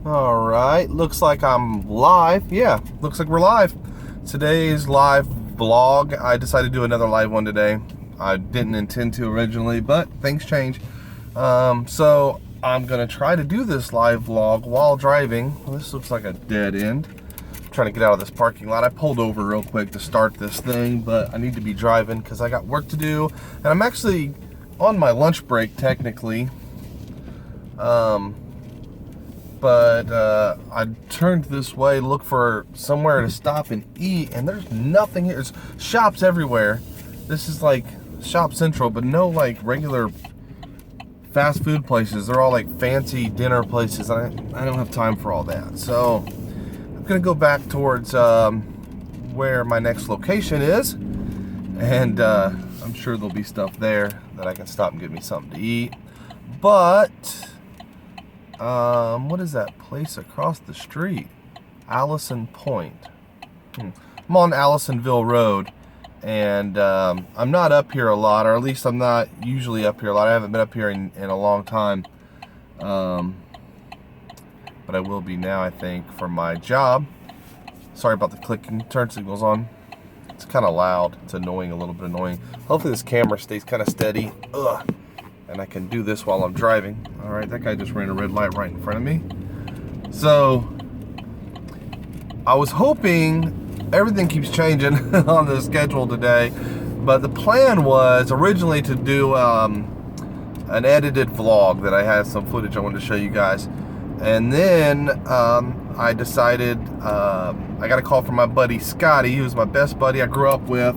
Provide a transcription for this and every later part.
All right, looks like I'm live. Yeah, looks like we're live. Today's live vlog. I decided to do another live one today. I didn't intend to originally, but things change. So I'm gonna try to do this live vlog while driving. Well, this looks like a dead end. I'm trying to get out of this parking lot. I pulled over real quick to start this thing, but I need to be driving because I got work to do, and I'm actually on my lunch break technically. But I turned this way, look for somewhere to stop and eat, and there's nothing here. There's shops everywhere. This is like shop central, but no like regular fast food places. They're all like fancy dinner places. I don't have time for all that. So I'm gonna go back towards where my next location is, and I'm sure there'll be stuff there that I can stop and get me something to eat. But what is that place across the street? Allison Point. I'm on Allisonville Road, and I'm not up here a lot, or at least I'm not usually up here a lot. I haven't been up here in a long time, but I will be now, I think, for my job. Sorry about the clicking. Turn signal's on. It's kind of loud. It's annoying, a little bit annoying. Hopefully this camera stays kind of steady. Ugh. And I can do this while I'm driving. All right, that guy just ran a red light right in front of me. So I was hoping, everything keeps changing on the schedule today, but the plan was originally to do an edited vlog that I had some footage I wanted to show you guys. And then I decided, I got a call from my buddy Scotty, who's my best buddy I grew up with.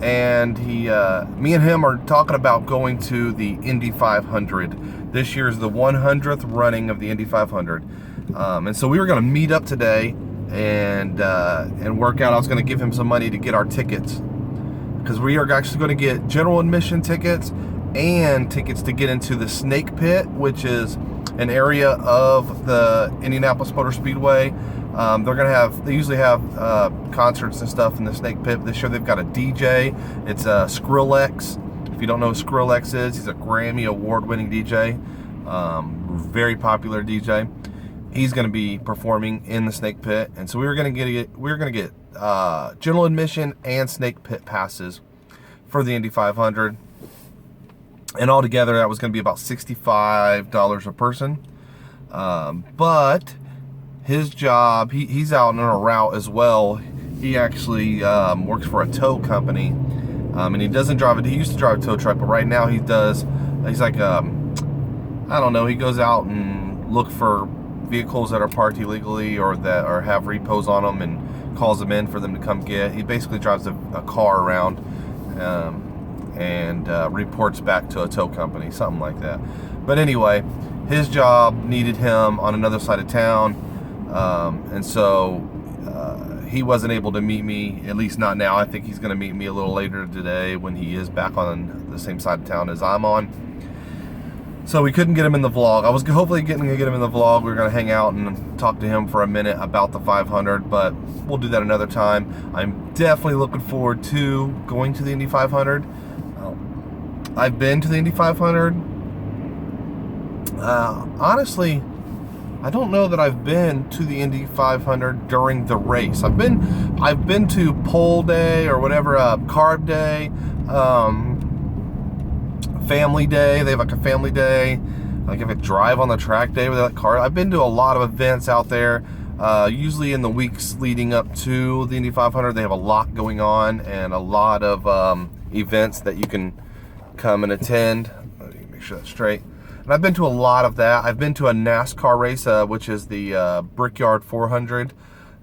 And me and him are talking about going to the Indy 500. This year is the 100th running of the Indy 500, and so we were going to meet up today and work out. I was going to give him some money to get our tickets, because we are actually going to get general admission tickets and tickets to get into the Snake Pit, which is an area of the Indianapolis Motor Speedway. They usually have concerts and stuff in the Snake Pit. This year they've got a DJ. It's Skrillex. If you don't know who Skrillex is, he's a Grammy award-winning DJ, very popular DJ. He's going to be performing in the Snake Pit, and so we were going to get general admission and Snake Pit passes for the Indy 500, and altogether that was going to be about $65 a person. But his job, he's out on a route as well. He actually works for a tow company, and he doesn't drive it. He used to drive a tow truck, but right now he's like I don't know. He goes out and look for vehicles that are parked illegally or have repos on them, and calls them in for them to come get. He basically drives a car around and reports back to a tow company, something like that. But anyway, his job needed him on another side of town. And so he wasn't able to meet me, at least not now. I think he's going to meet me a little later today when he is back on the same side of town as I'm on. So we couldn't get him in the vlog. I was hopefully going to get him in the vlog. We were going to hang out and talk to him for a minute about the 500, but we'll do that another time. I'm definitely looking forward to going to the Indy 500. I've been to the Indy 500. Honestly, I don't know that I've been to the Indy 500 during the race. I've been to pole day or whatever, carb day, family day. They have like a family day, like if a drive on the track day with that car. I've been to a lot of events out there. Usually in the weeks leading up to the Indy 500, they have a lot going on and a lot of events that you can come and attend. Let me make sure that's straight. And I've been to a lot of that. I've been to a NASCAR race, which is the Brickyard 400.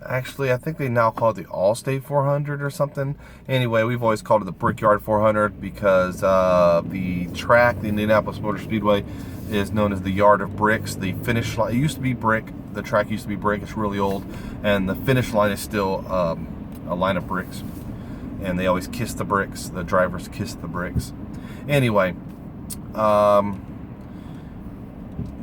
Actually, I think they now call it the Allstate 400 or something. Anyway, we've always called it the Brickyard 400 because the track, the Indianapolis Motor Speedway, is known as the Yard of Bricks. The finish line, it used to be brick. The track used to be brick. It's really old. And the finish line is still a line of bricks. And they always kiss the bricks. The drivers kiss the bricks. Anyway,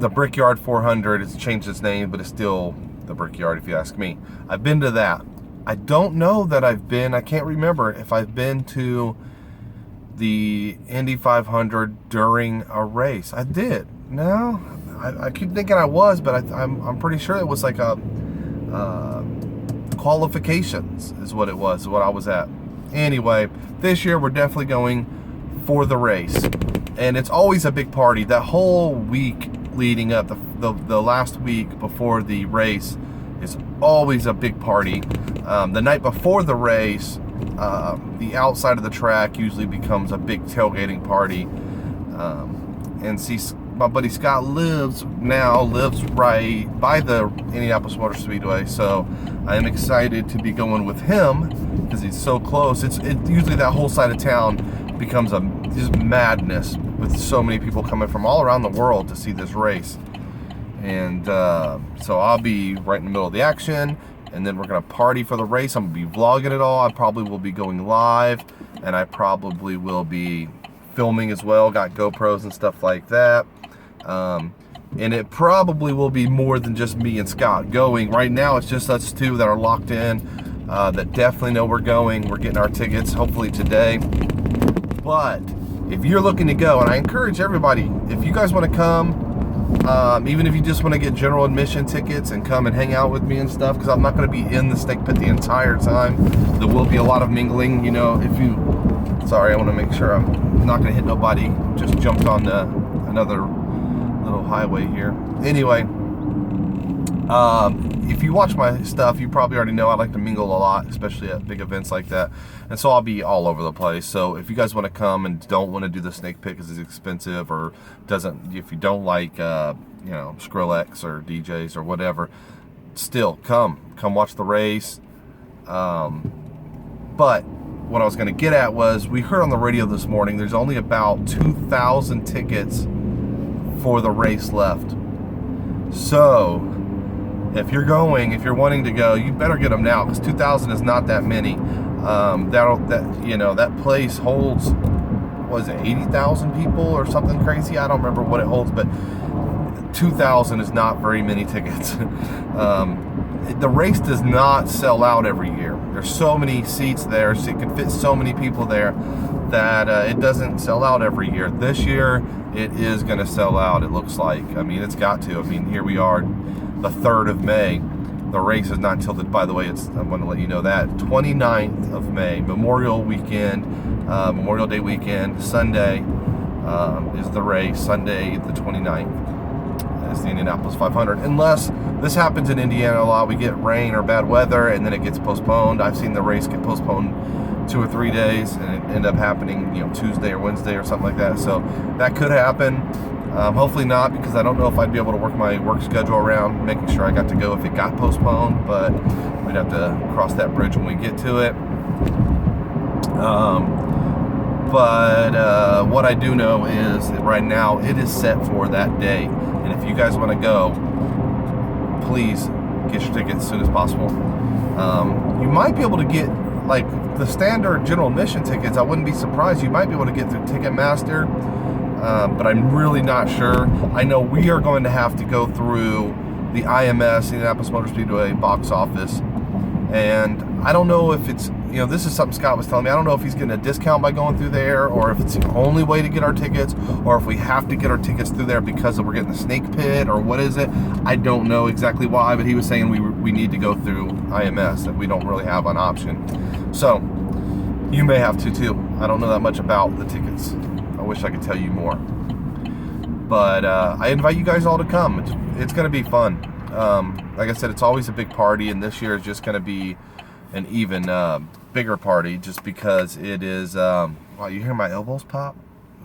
the Brickyard 400 has changed its name, but it's still the Brickyard if you ask me. I've been to that. I don't know that I can't remember if I've been to the Indy 500 during a race. I did. No, I keep thinking I was, but I'm pretty sure it was like a qualifications is what it was, what I was at. Anyway, this year we're definitely going for the race, and it's always a big party. That whole week leading up, the last week before the race is always a big party. The night before the race, the outside of the track usually becomes a big tailgating party. And see, my buddy Scott lives right by the Indianapolis Motor Speedway, so I am excited to be going with him because he's so close. It's usually that whole side of town becomes just madness with so many people coming from all around the world to see this race. And so I'll be right in the middle of the action, and then we're gonna party for the race. I'm gonna be vlogging it all. I probably will be going live, and I probably will be filming as well. Got GoPros and stuff like that. And it probably will be more than just me and Scott going. Right now it's just us two that are locked in, that definitely know we're going. We're getting our tickets hopefully today. But if you're looking to go, and I encourage everybody, if you guys want to come, even if you just want to get general admission tickets and come and hang out with me and stuff, because I'm not going to be in the snake pit the entire time. There will be a lot of mingling, you know. Sorry, I want to make sure I'm not going to hit nobody. Just jumped on another little highway here. Anyway, if you watch my stuff, you probably already know I like to mingle a lot, especially at big events like that. And so I'll be all over the place. So if you guys want to come and don't want to do the snake pit because it's expensive, or if you don't like, you know, Skrillex or DJs or whatever, still come watch the race. But what I was going to get at was, we heard on the radio this morning there's only about 2,000 tickets for the race left. So if you're wanting to go, you better get them now, because 2,000 is not that many. That place holds, what is it, 80,000 people or something crazy? I don't remember what it holds, but 2,000 is not very many tickets. The race does not sell out every year. There's so many seats there, so it can fit so many people there that it doesn't sell out every year. This year, it is going to sell out, it looks like. I mean, it's got to. I mean, here we are, the 3rd of May. The race is not until by the way, I want to let you know that, 29th of May, Memorial Weekend, Memorial Day weekend, Sunday is the race. Sunday, the 29th. Is the Indianapolis 500. Unless this happens in Indiana a lot, we get rain or bad weather and then it gets postponed. I've seen the race get postponed 2 or 3 days and it end up happening, you know, Tuesday or Wednesday or something like that. So that could happen. Hopefully not, because I don't know if I'd be able to work my work schedule around making sure I got to go if it got postponed, but we'd have to cross that bridge when we get to it. But what I do know is that right now it is set for that day. And if you guys want to go, please get your tickets as soon as possible. You might be able to get, like, the standard general admission tickets. I wouldn't be surprised. You might be able to get through Ticketmaster, but I'm really not sure. I know we are going to have to go through the IMS, Indianapolis Motor Speedway box office. And I don't know if it's, you know, this is something Scott was telling me. I don't know if he's getting a discount by going through there, or if it's the only way to get our tickets, or if we have to get our tickets through there because we're getting the snake pit, or what is it? I don't know exactly why, but he was saying we need to go through IMS, that we don't really have an option. So you may have to too. I don't know that much about the tickets. I wish I could tell you more. But I invite you guys all to come. It's going to be fun. Like I said, it's always a big party, and this year is just going to be an even bigger party, just because it is. Wow, you hear my elbows pop?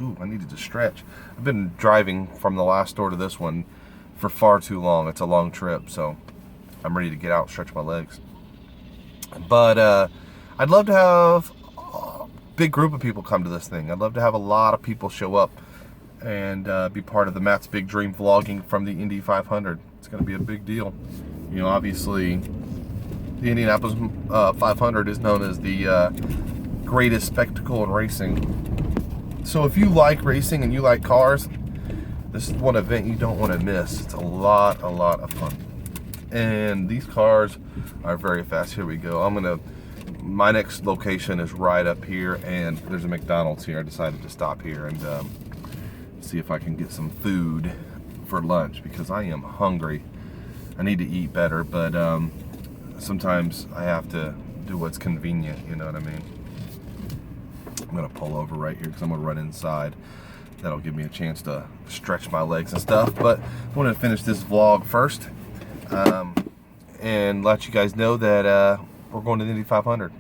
Ooh, I needed to stretch. I've been driving from the last store to this one for far too long. It's a long trip, so I'm ready to get out and stretch my legs. But I'd love to have a big group of people come to this thing. I'd love to have a lot of people show up and be part of the Matt's Big Dream vlogging from the Indy 500. It's going to be a big deal. You know, obviously, the Indianapolis 500 is known as the greatest spectacle in racing. So if you like racing and you like cars, this is one event you don't want to miss. It's a lot of fun. And these cars are very fast. Here we go. My next location is right up here, and there's a McDonald's here. I decided to stop here and see if I can get some food for lunch because I am hungry. I need to eat better, but sometimes I have to do what's convenient, you know what I mean? I'm gonna pull over right here because I'm gonna run inside. That'll give me a chance to stretch my legs and stuff, but I want to finish this vlog first and let you guys know that we're going to Indy 500.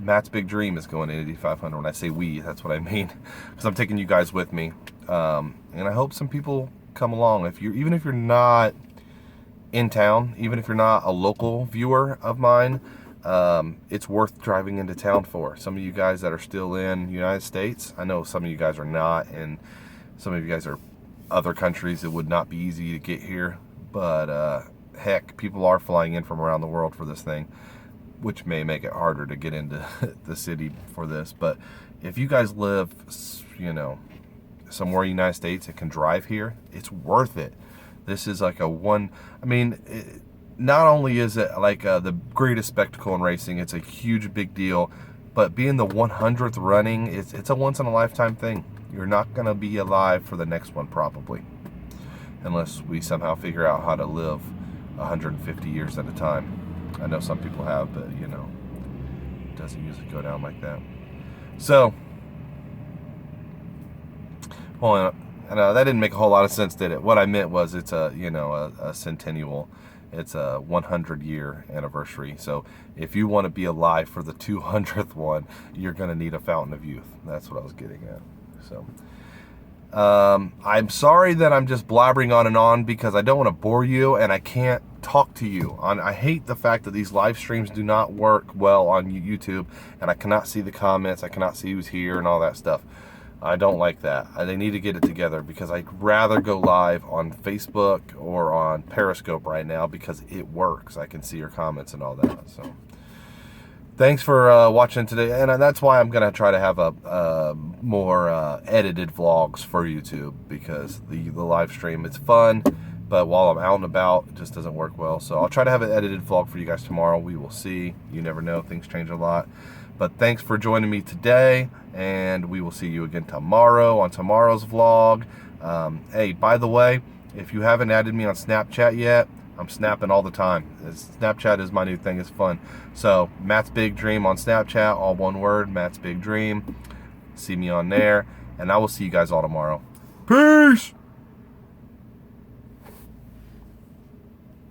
Matt's big dream is going to Indy 500. When I say we, that's what I mean, because I'm taking you guys with me, and I hope some people come along. Even if you're not in town, even if you're not a local viewer of mine, it's worth driving into town for. Some of you guys that are still in the United States, I know some of you guys are not, and some of you guys are other countries. It would not be easy to get here, but heck, people are flying in from around the world for this thing, which may make it harder to get into the city for this. But if you guys live, you know, somewhere in the United States and can drive here, it's worth it. This is like not only is it like the greatest spectacle in racing, it's a huge big deal, but being the 100th running, it's a once in a lifetime thing. You're not going to be alive for the next one probably, unless we somehow figure out how to live 150 years at a time. I know some people have, but you know, it doesn't usually go down like that. So, well, that didn't make a whole lot of sense, did it? What I meant was it's a centennial. It's a 100-year anniversary. So if you want to be alive for the 200th one, you're going to need a fountain of youth. That's what I was getting at. So I'm sorry that I'm just blabbering on and on because I don't want to bore you and I can't talk to you. I hate the fact that these live streams do not work well on YouTube, and I cannot see the comments. I cannot see who's here and all that stuff. I don't like that. They need to get it together because I'd rather go live on Facebook or on Periscope right now because it works. I can see your comments and all that. So thanks for watching today, and that's why I'm gonna try to have a more edited vlogs for YouTube, because the live stream, it's fun, but while I'm out and about, it just doesn't work well. So I'll try to have an edited vlog for you guys tomorrow. We will see. You never know, things change a lot. But thanks for joining me today, and we will see you again tomorrow on tomorrow's vlog. Hey, by the way, if you haven't added me on Snapchat yet, I'm snapping all the time. Snapchat is my new thing. It's fun. So Matt's Big Dream on Snapchat, all one word, Matt's Big Dream. See me on there, and I will see you guys all tomorrow. Peace!